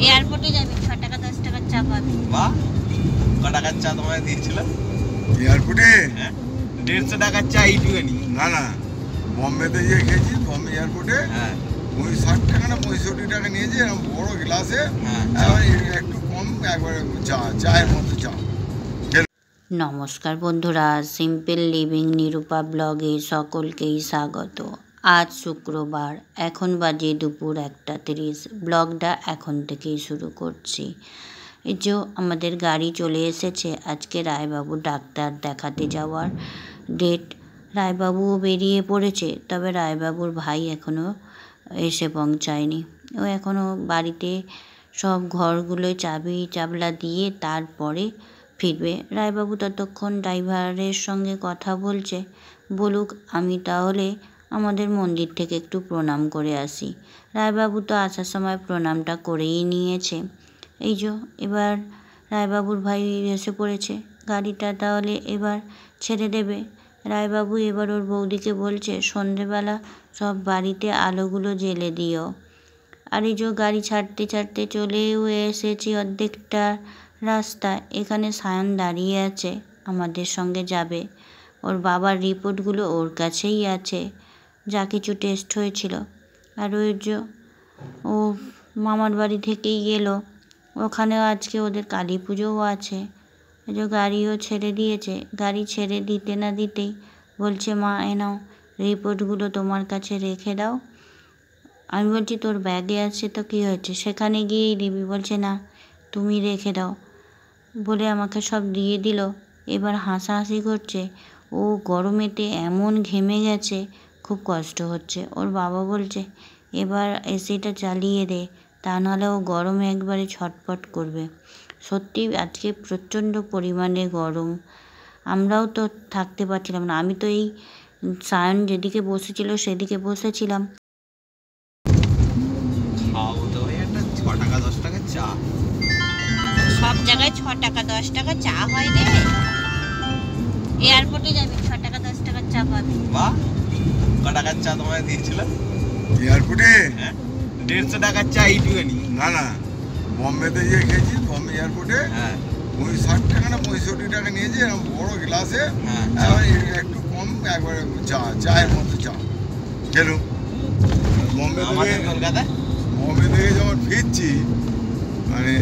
এয়ারপোর্টে যাবি, 6 টাকা 10 টাকার চা পাবি। বাহ, ক টাকার চা তোমায় দিয়েছিল এয়ারপোর্টে? হ্যাঁ, 150 টাকার চা এইটুখানি। না না, বম্বেতে যে খেয়েছি, বম্বে এয়ারপোর্টে হ্যাঁ ওই 60 টাকা না 65 টাকা নিয়েছে, এরকম বড় গ্লাসে হ্যাঁ, একটু কম, একবারে চায়ের মতো চা। নমস্কার বন্ধুরা, সিম্পল লিভিং নিরূপা ব্লগে সকলকেই স্বাগত। আজ শুক্রবার, এখন বাজে দুপুর 1:30। ব্লগটা এখন থেকেই শুরু করছি। এই যে আমাদের গাড়ি চলে এসেছে, আজকে রায়বাবু ডাক্তার দেখাতে যাওয়ার ডেট। রায়বাবুও বেরিয়ে পড়েছে, তবে রায়বাবুর ভাই এখনও এসে পৌঁছায়নি। ও এখনও বাড়িতে সব ঘরগুলো চাবি চাবলা দিয়ে তারপরে ফিরবে। রায়বাবু ততক্ষণ ড্রাইভারের সঙ্গে কথা বলছে, বলুক, আমি তাহলে আমাদের মন্দির থেকে একটু প্রণাম করে আসি। রায়বাবু তো আসার সময় প্রণামটা করেই নিয়েছে। এই যে এবার রায়বাবুর ভাই এসে পড়েছে, গাড়িটা তাহলে এবার ছেড়ে দেবে। রায়বাবু এবার ওর বৌদিকে বলছে, সন্ধেবেলা সব বাড়িতে আলোগুলো জ্বেলে দিও। আর এই যে গাড়ি ছাড়তে ছাড়তে চলেও এসেছি অর্ধেকটা রাস্তা। এখানে সায়ন দাঁড়িয়ে আছে, আমাদের সঙ্গে যাবে। ওর বাবার রিপোর্টগুলো ওর কাছেই আছে, যা কিছু টেস্ট হয়েছিল। আর ওই যে ও মামার বাড়ি থেকেই এলো, ওখানেও আজকে ওদের কালী পুজোও আছে। এই যে গাড়িও ছেড়ে দিয়েছে। গাড়ি ছেড়ে দিতে না দিতেই বলছে, মা এ নাও রিপোর্টগুলো তোমার কাছে রেখে দাও। আমি বলছি, তোর ব্যাগে আছে তো কী হয়েছে, সেখানে গিয়েই দিবি। বলছে, না তুমি রেখে দাও, বলে আমাকে সব দিয়ে দিল। এবার হাসাহাসি করছে। ও গরমেতে এমন ঘেমে গেছে, খুব কষ্ট হচ্ছে। ওর বাবা বলছে, এবার এসিটা চালিয়ে দে, তা নাহলে ও গরমে একবারে ছটফট করবে। সত্যি আজকে প্রচণ্ড পরিমাণে গরম, আমরাও তো থাকতে পারছিলাম না। আমি তো এই সায়ন যেদিকে বসেছিল সেদিকে বসেছিলাম। খাও তো ওই একটা 6 টাকা 10 টাকার চা। সব জায়গায় 6 টাকা 10 টাকা চা হয় রে। এয়ারপোর্টে যাবি, 6 টাকা 10 টাকার চা পাবি। বাহ, ক টাকার চা তোমায় দিয়েছিল এয়ারপোর্টে? হ্যাঁ, 150 টাকার চা এইটুখানি। না না, বম্বেতে যে খেয়েছি, বম্বে এয়ারপোর্টে হ্যাঁ ওই 60 টাকা না 65 টাকা নিয়েছে, এরকম বড় গ্লাসে হ্যাঁ, একটু কম, একবারে চায়ের মতো চা খেলুম। বম্বে আমাদের থেকে কলকাতায় বম্বে থেকে যখন ফিরছি, মানে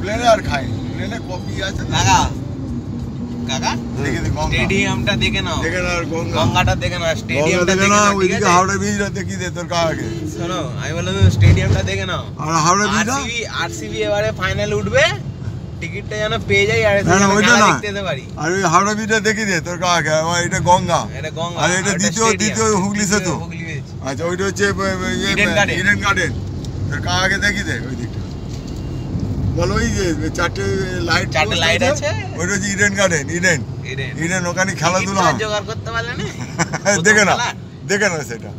প্লেনে আর খাই, প্লেনে কফি আছে না? কাকা কাকা, দেখে দে গঙ্গা, স্টেডিয়ামটা দেখে নাও, দেখে না আর গঙ্গা, গঙ্গাটা দেখে নাও, গঙ্গা স্টেডিয়ামটা দেখে দেখে না, নাও, ঠিক ওইদিকে আছে? হাওড়া ব্রিজটা দেখি দে তোর কাকাকে। শোনো, আমি বললাম স্টেডিয়ামটা দেখে নাও। আর হাওড়া ব্রিজটা? আরসিবি এবারে ফাইনাল উঠবে, টিকিটটা যেন পেয়ে যাই, আর না না, ওইটা খেলা না, দেখতে যেতে পারি। আর ওই হাওড়া ব্রিজটা দেখি দে তোর কাকাকে। আমার এটা গঙ্গা, এটা গঙ্গা, আর এটা ওটা দ্বিতীয় stadium, হুগলি সেতু। হুগলি ব্রিজ। আচ্ছা, ওইটা হচ্ছে ইডেন গার্ডেন। Eden garden. তোর কাকাকে দেখি দে ওই দিকটা। বল ওই যে চারটে লাইট আছে, ওইটা হচ্ছে Eden garden. Eden Eden. Eden, ওখানে খেলাধুলা টিকিটটা হয়। জোগাড় করতে পারলে না? দেখে না, খেলা? দেখে না সেটা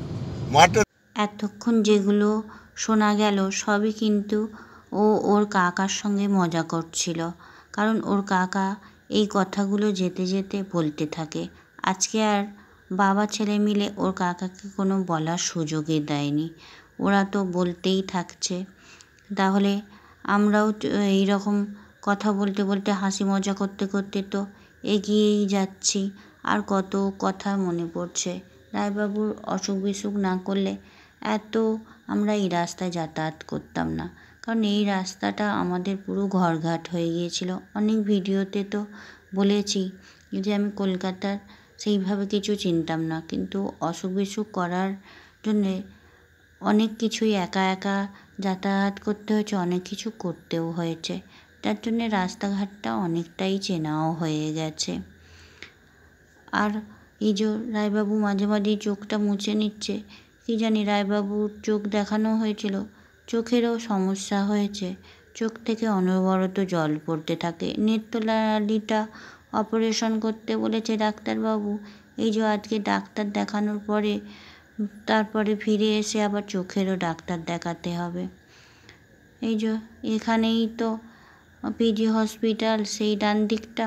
মাঠটা। এতক্ষণ যেগুলো শোনা গেল সবই কিন্তু ও ওর কাকার সঙ্গে মজা করছিল, কারণ ওর কাকা এই কথাগুলো যেতে যেতে বলতে থাকে। আজকে আর বাবা ছেলে মিলে ওর কাকাকে কোনো বলার সুযোগই দেয়নি, ওরা তো বলতেই থাকছে। তাহলে আমরাও এই রকম কথা বলতে বলতে হাসি মজা করতে করতে তো এগিয়েই যাচ্ছি। আর কত কথা মনে পড়ছে। রায়বাবুর অসুখ বিসুখ না করলে এত আমরা এই রাস্তায় যাতায়াত করতাম না, কারণ এই রাস্তাটা আমাদের পুরো ঘরঘাট হয়ে গিয়েছিল। অনেক ভিডিওতে তো বলেছি যে আমি কলকাতার সেইভাবে কিছু চিনতাম না, কিন্তু অসুখ বিসুখ করার জন্যে অনেক কিছুই একা একা যাতায়াত করতে হয়েছে, অনেক কিছু করতেও হয়েছে। তার জন্যে রাস্তাঘাটটা অনেকটাই চেনাও হয়ে গেছে। আর এই যে রায়বাবু মাঝে মাঝেই চোখটা মুছে নিচ্ছে, কি জানি রায়বাবুর চোখ দেখানো হয়েছিল, চোখেরও সমস্যা হয়েছে, চোখ থেকে অনবরত জল পড়তে থাকে। নেত্রলালিটা অপারেশন করতে বলেছে ডাক্তারবাবু। এই যে আজকে ডাক্তার দেখানোর পরে তারপরে ফিরে এসে আবার চোখেরও ডাক্তার দেখাতে হবে। এই যে এখানেই তো পিজি হসপিটাল, সেই ডান দিকটা,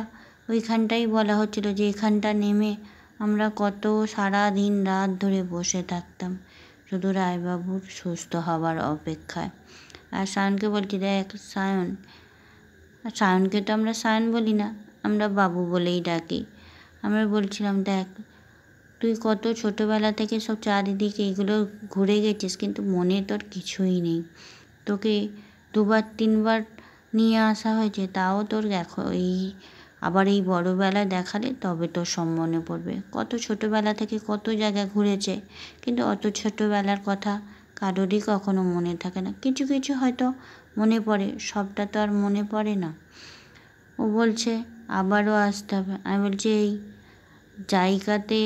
ওইখানটাই বলা হচ্ছিল যে এখানটা নেমে আমরা কত সারা দিন রাত ধরে বসে থাকতাম শুধু রায়বাবুর সুস্থ হওয়ার অপেক্ষায়। আর সায়নকে বলছি, দেখ সায়ন, আর সায়নকে তো আমরা সায়ন বলি না, আমরা বাবু বলেই ডাকি। আমরা বলছিলাম, দেখ তুই কত ছোটোবেলা থেকে সব চারিদিকে এগুলো ঘুরে গেছিস, কিন্তু মনে তোর কিছুই নেই। তোকে 2-3বার নিয়ে আসা হয়েছে, তাও তোর দেখো আবার এই বড়োবেলায় দেখালে তবে তোর সব মনে পড়বে। কত ছোটোবেলা থেকে কত জায়গা ঘুরেছে, কিন্তু অত ছোটোবেলার কথা কারোরই কখনো মনে থাকে না। কিছু কিছু হয়তো মনে পড়ে, সবটা তো আর মনে পড়ে না। ও বলছে আবারও আসতে হবে। আমি বলছি, এই জায়গাতে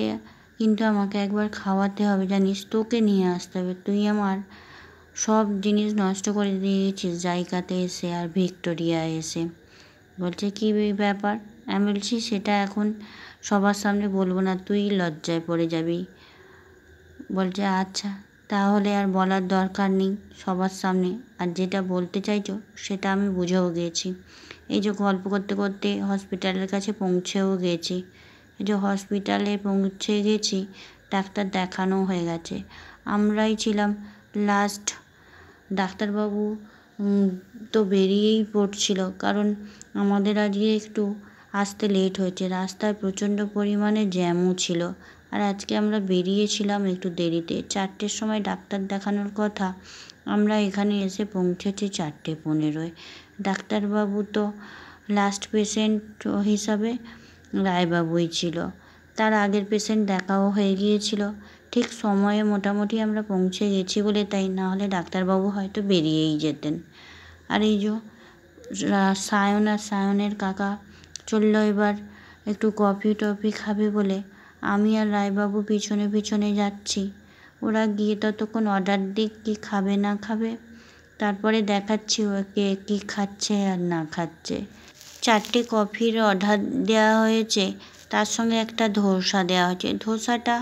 কিন্তু আমাকে একবার খাওয়াতে হবে, জানিস, তোকে নিয়ে আসতে হবে। তুই আমার সব জিনিস নষ্ট করে দিয়েছিস জায়গাতে এসে আর ভিক্টোরিয়ায় এসে। বলছে কী ব্যাপার? আমি বলছি সেটা এখন সবার সামনে বলবো না, তুই লজ্জায় পড়ে যাবি। বলছে আচ্ছা, তাহলে আর বলার দরকার নেই সবার সামনে, আর যেটা বলতে চাইছো সেটা আমি বুঝেও গিয়েছি। এই যে গল্প করতে করতে হসপিটালের কাছে পৌঁছেও গেছি। এই যে হসপিটালে পৌঁছে গেছি, ডাক্তার দেখানো হয়ে গেছে, আমরাই ছিলাম লাস্ট। ডাক্তারবাবু তো বেরিয়েই পড়ছিল, কারণ আমাদের আজকে একটু আসতে লেট হয়েছে, রাস্তায় প্রচণ্ড পরিমাণে জ্যামও ছিল। আর আজকে আমরা বেরিয়েছিলাম একটু দেরিতে, 4টের সময় ডাক্তার দেখানোর কথা, আমরা এখানে এসে পৌঁছেছি 4:15। ডাক্তারবাবু তো লাস্ট পেশেন্ট হিসাবে রায়বাবুই ছিল, তার আগের পেশেন্ট দেখাও হয়ে গিয়েছিল। ঠিক সময়ে মোটামুটি আমরা পৌঁছে গেছি বলে, তাই না হলে ডাক্তারবাবু হয়তো বেরিয়েই যেতেন। আর এই যে সায়ন আর সায়নের কাকা চললো এবার একটু কফি টফি খাবে বলে, আমি আর রায়বাবু পিছনে পিছনে যাচ্ছি। ওরা গিয়ে ততক্ষণ অর্ডার দিক কী খাবে না খাবে, তারপরে দেখাচ্ছি ওকে কী খাচ্ছে আর না খাচ্ছে। 4টে কফির অর্ডার দেওয়া হয়েছে, তার সঙ্গে একটা ধোসা দেওয়া হয়েছে। ধোসাটা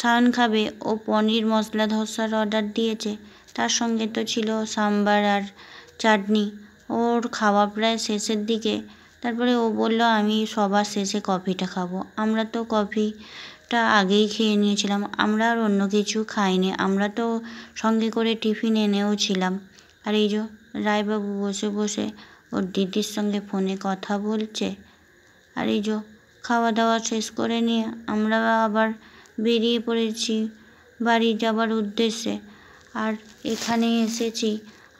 সায়ন খাবে, ও পনির মশলা ধোসার অর্ডার দিয়েছে, তার সঙ্গে তো ছিল সাম্বার আর চাটনি। ওর খাওয়া প্রায় শেষের দিকে, তারপরে ও বলল আমি সবার শেষে কফিটা খাবো। আমরা তো কফিটা আগেই খেয়ে নিয়েছিলাম, আমরা আর অন্য কিছু খাইনি, আমরা তো সঙ্গে করে টিফিন এনেও ছিলাম। আর এই যে রায়বাবু বসে বসে ওর দিদির সঙ্গে ফোনে কথা বলছে। আর এই যে খাওয়া দাওয়া শেষ করে নিয়ে আমরা আবার বেরিয়ে পড়েছি বাড়ি যাবার উদ্দেশ্যে। আর এখানে এসেছি,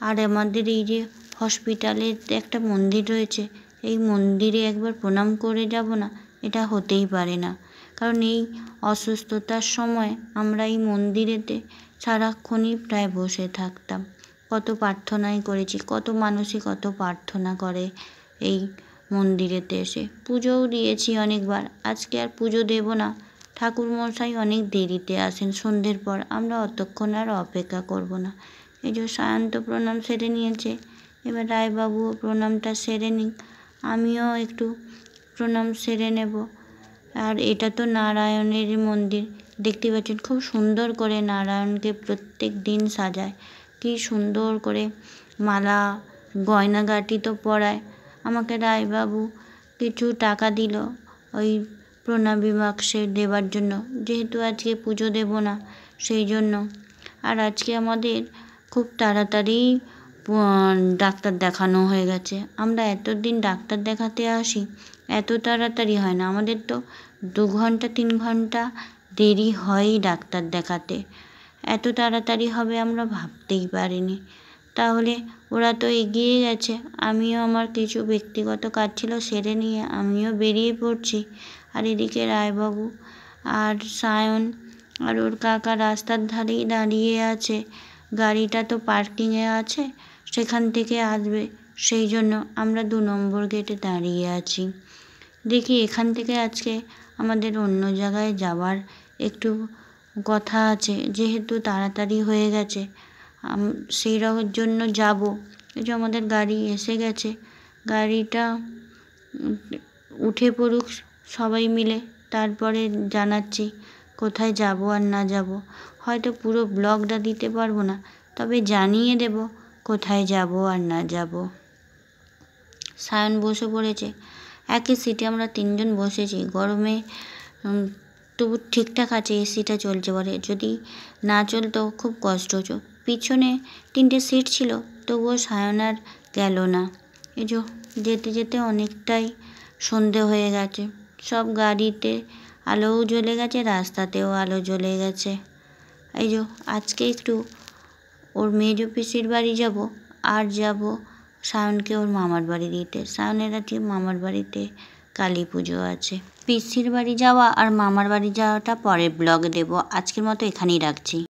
আর আমাদের এই যে হসপিটালে একটা মন্দির রয়েছে, এই মন্দিরে একবার প্রণাম করে যাব না, এটা হতেই পারে না। কারণ এই অসুস্থতার সময় আমরা এই মন্দিরেতে সারাক্ষণই প্রায় বসে থাকতাম, কত প্রার্থনাই করেছি, কত মানুষই কত প্রার্থনা করে এই মন্দিরেতে এসে। পুজোও দিয়েছি অনেকবার, আজকে আর পুজো দেব না, ঠাকুরমশাই অনেক দেরিতে আসেন সন্ধ্যের পর, আমরা অতক্ষণ আর অপেক্ষা করব না। এই যে সায়ন্ত প্রণাম সেরে নিয়েছে, এবার রায়বাবুও প্রণামটা সেরে নিক, আমিও একটু প্রণাম সেরে নেব। আর এটা তো নারায়ণের মন্দির, দেখতে পাচ্ছেন খুব সুন্দর করে নারায়ণকে প্রত্যেক দিন সাজায়, কি সুন্দর করে মালা গয়নাগাটি তো পরায়। আমাকে রায়বাবু কিছু টাকা দিল ওই প্রণামী বাক্সে দেওয়ার জন্য, যেহেতু আজকে পুজো দেব না সেই জন্য। আর আজকে আমাদের খুব তাড়াতাড়ি ডাক্তার দেখানো হয়ে গেছে। আমরা এতদিন ডাক্তার দেখাতে আসি, এত তাড়াতাড়ি হয় না, আমাদের তো 2 ঘন্টা 3 ঘন্টা দেরি হয়ই ডাক্তার দেখাতে। এত তাড়াতাড়ি হবে আমরা ভাবতেই পারিনি। তাহলে ওরা তো এগিয়ে গেছে, আমিও আমার কিছু ব্যক্তিগত কাজ ছিল সেরে নিয়ে আমিও বেরিয়ে পড়ছি। আর এদিকে রায়বাবু আর সায়ন আর ওর কাকা রাস্তার ধারেই দাঁড়িয়ে আছে, গাড়িটা তো পার্কিংয়ে আছে, সেখান থেকে আসবে, সেই জন্য আমরা 2 নম্বর গেটে দাঁড়িয়ে আছি। দেখি এখান থেকে আজকে আমাদের অন্য জায়গায় যাওয়ার একটু কথা আছে, যেহেতু তাড়াতাড়ি হয়ে গেছে সেই জন্য যাব। এই যে আমাদের গাড়ি এসে গেছে, গাড়িটা উঠে পড়ুক সবাই মিলে, তারপরে জানাচ্ছি কোথায় যাব আর না যাব। হয়তো পুরো ব্লগটা দিতে পারবো না, তবে জানিয়ে দেব কোথায় যাব আর না যাব। সায়ন বসে পড়েছে, একই সিটে আমরা 3 জন বসেছি, গরমে তবু ঠিকঠাক আছে, এসিটা চলছে বলে, যদি না চলতো খুব কষ্ট হতো। পিছনে 3টে সিট ছিল, তবুও সায়ন আর গেল না। এই যে যেতে যেতে অনেকটাই সন্ধে হয়ে গেছে, সব গাড়িতে আলোও জ্বলে গেছে, রাস্তাতেও আলো জ্বলে গেছে। এই যে আজকে একটু ওর মেজো পিসির বাড়ি যাব, আর যাব সায়নকে ওর মামার বাড়ি দিতে। সায়নের আজকে মামার বাড়িতে কালী পুজো আছে। পিসির বাড়ি যাওয়া আর মামার বাড়ি যাওয়াটা পরের ব্লগে দেব। আজকের মতো এখানেই রাখছি।